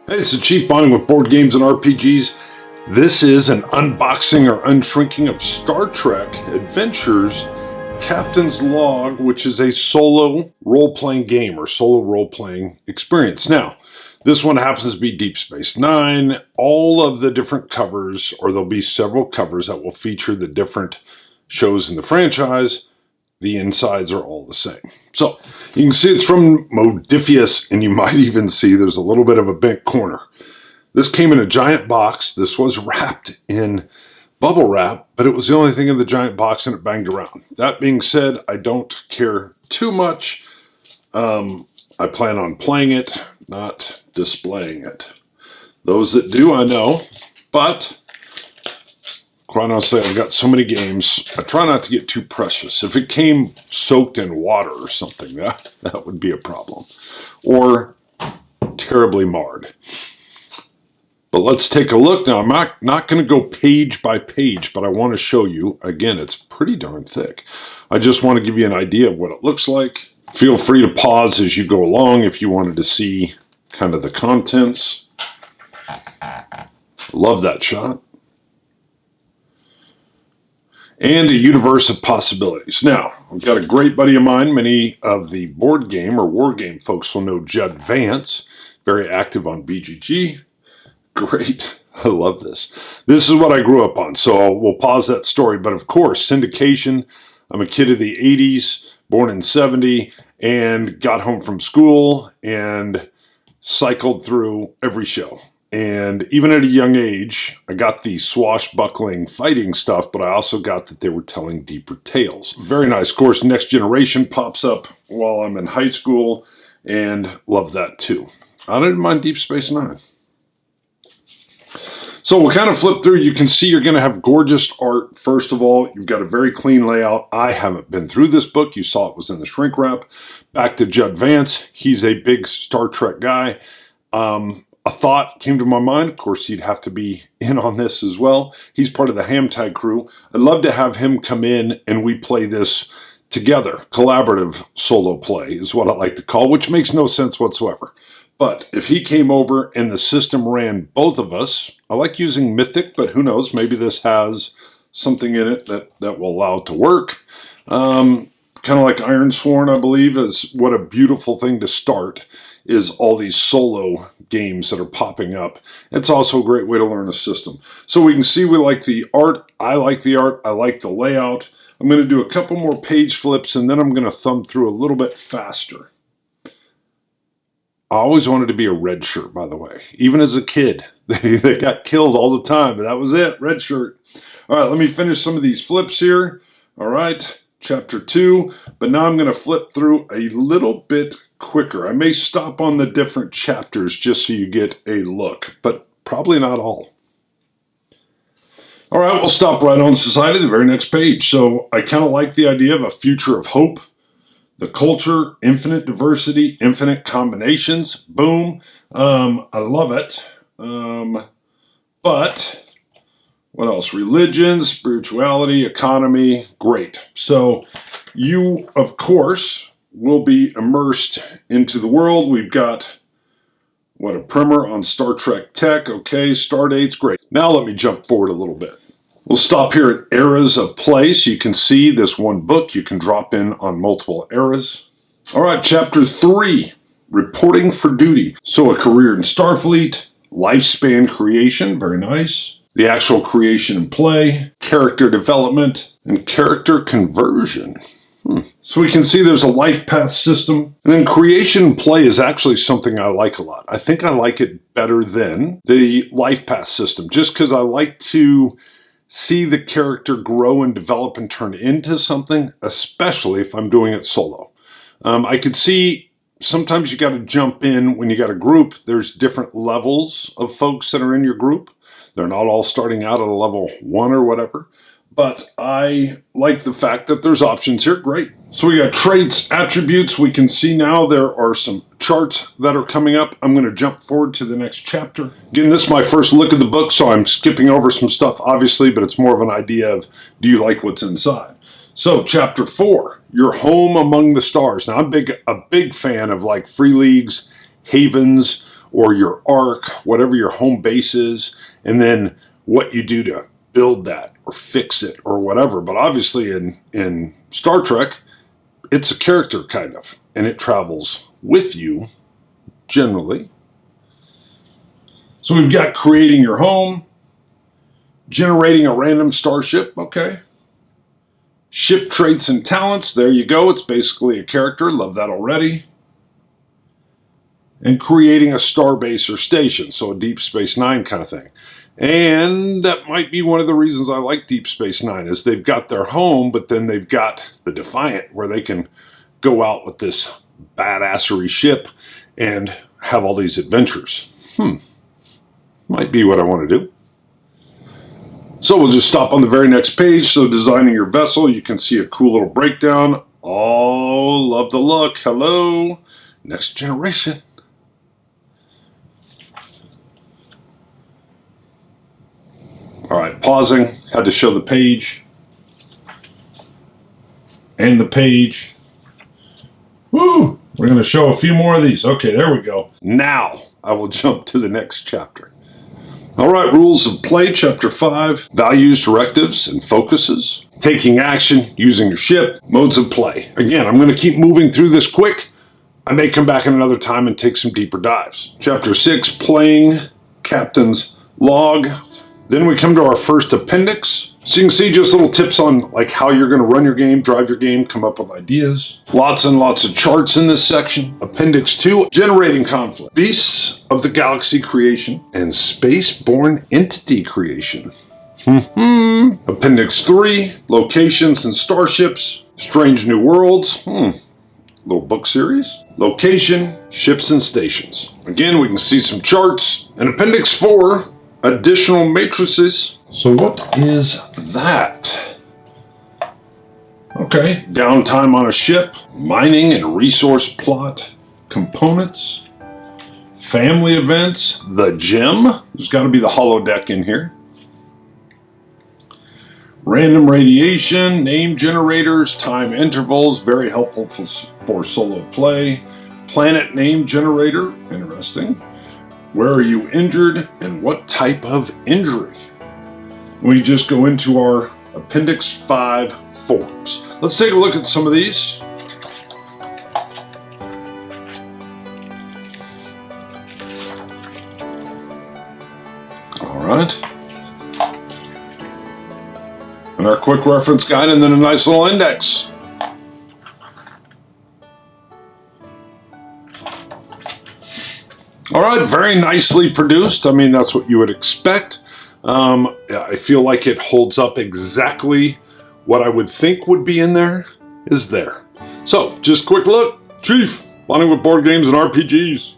Hey, this is Chief Bonding with Board Games and RPGs. This is an unboxing or unshrinking of Star Trek Adventures Captain's Log, which is a solo role-playing game or solo role-playing experience. Now, this one happens to be Deep Space Nine. All of the different covers, or there'll be several covers that will feature the different shows in the franchise. The insides are all the same. So you can see it's from Modiphius, and you might even see there's a little bit of a bent corner. This came in a giant box. This was wrapped in bubble wrap, but it was the only thing in the giant box and it banged around. That being said, I don't care too much. I plan on playing it, not displaying it. Those that do, I know, but quite honestly, I've got so many games, I try not to get too precious. If it came soaked in water or something, that would be a problem. Or terribly marred. But let's take a look. Now, I'm not going to go page by page, but I want to show you. Again, it's pretty darn thick. I just want to give you an idea of what it looks like. Feel free to pause as you go along if you wanted to see kind of the contents. Love that shot. And a universe of possibilities. Now, I've got a great buddy of mine. Many of the board game or war game folks will know Judd Vance, very active on BGG. Great. I love this. This is what I grew up on, so we'll pause that story. But of course, syndication. I'm a kid of the 80s, born in 70, and got home from school and cycled through every show. And even at a young age, I got the swashbuckling fighting stuff, but I also got that they were telling deeper tales. Very nice. Of course, Next Generation pops up while I'm in high school, and love that too. I didn't mind Deep Space Nine. So we'll kind of flip through. You can see you're going to have gorgeous art. First of all, you've got a very clean layout. I haven't been through this book. You saw it was in the shrink wrap. Back to Judd Vance. He's a big Star Trek guy. A thought came to my mind. Of course, he'd have to be in on this as well. He's part of the Hamtag crew. I'd love to have him come in and we play this together. Collaborative solo play is what I like to call, which makes no sense whatsoever. But if he came over and the system ran both of us, I like using Mythic, but who knows, maybe this has something in it that will allow it to work. Kind of like Ironsworn, I believe, is what a beautiful thing to start is all these solo games that are popping up. It's also a great way to learn a system. So we can see we like the art. I like the art. I like the layout. I'm going to do a couple more page flips, and then I'm going to thumb through a little bit faster. I always wanted to be a red shirt, by the way. Even as a kid, they got killed all the time, but that was it, red shirt. All right, let me finish some of these flips here. All right, chapter 2, but now I'm going to flip through a little bit quicker. I may stop on the different chapters just so you get a look, but probably not all. All right, we'll stop right on Society, the very next page. So I kind of like the idea of a future of hope. The culture, infinite diversity, infinite combinations. Boom. I love it. But what else? Religion, spirituality, economy. Great. So you, of course, will be immersed into the world. We've got, what, a primer on Star Trek tech. Okay, star dates. Great. Now let me jump forward a little bit. We'll stop here at eras of play, so you can see this one book. You can drop in on multiple eras. All right, chapter 3, reporting for duty. So a career in Starfleet, lifespan creation, very nice. The actual creation and play, character development, and character conversion. So we can see there's a life path system. And then creation and play is actually something I like a lot. I think I like it better than the life path system, just because I like to see the character grow and develop and turn into something, especially if I'm doing it solo. I could see sometimes you got to jump in when you got a group. There's different levels of folks that are in your group. They're not all starting out at a level 1 or whatever. But I like the fact that there's options here. Great. So we got traits, attributes. We can see now there are some charts that are coming up. I'm going to jump forward to the next chapter. Again, this is my first look at the book, so I'm skipping over some stuff, obviously, but it's more of an idea of, do you like what's inside? So chapter 4, your home among the stars. Now, I'm a big fan of like free leagues, havens, or your arc, whatever your home base is, and then what you do to build that or fix it or whatever. But obviously in Star Trek, it's a character kind of, and it travels with you generally. So we've got creating your home, generating a random starship, okay. Ship traits and talents, there you go. It's basically a character, love that already. And creating a starbase or station, so a Deep Space Nine kind of thing. And that might be one of the reasons I like Deep Space Nine, is they've got their home, but then they've got the Defiant, where they can go out with this badassery ship and have all these adventures. Might be what I want to do. So we'll just stop on the very next page. So designing your vessel, you can see a cool little breakdown. Oh, love the look. Hello. Next generation. All right, pausing. Had to show the page. And the page. Woo! We're going to show a few more of these. Okay, there we go. Now I will jump to the next chapter. All right, rules of play, chapter 5, values, directives, and focuses. Taking action, using your ship, modes of play. Again, I'm going to keep moving through this quick. I may come back in another time and take some deeper dives. Chapter 6, playing captain's log. Then we come to our first appendix. So you can see just little tips on like how you're going to run your game, drive your game, come up with ideas. Lots and lots of charts in this section. Appendix 2, generating conflict. Beasts of the galaxy creation and spaceborne entity creation. Appendix 3, locations and starships. Strange New Worlds. Little book series. Location, ships and stations. Again, we can see some charts. And Appendix 4, additional matrices. So what is that? Okay, downtime on a ship, mining and resource plot, components, family events, the gem. There's got to be the holodeck in here. Random radiation, name generators, time intervals, very helpful for solo play. Planet name generator, interesting. Where are you injured and what type of injury? We just go into our Appendix 5 forms. Let's take a look at some of these. All right. And our quick reference guide, and then a nice little index. All right, very nicely produced. I mean, that's what you would expect. I feel like it holds up exactly what I would think would be in there is there. So, just quick look. Chief, playing with board games and RPGs.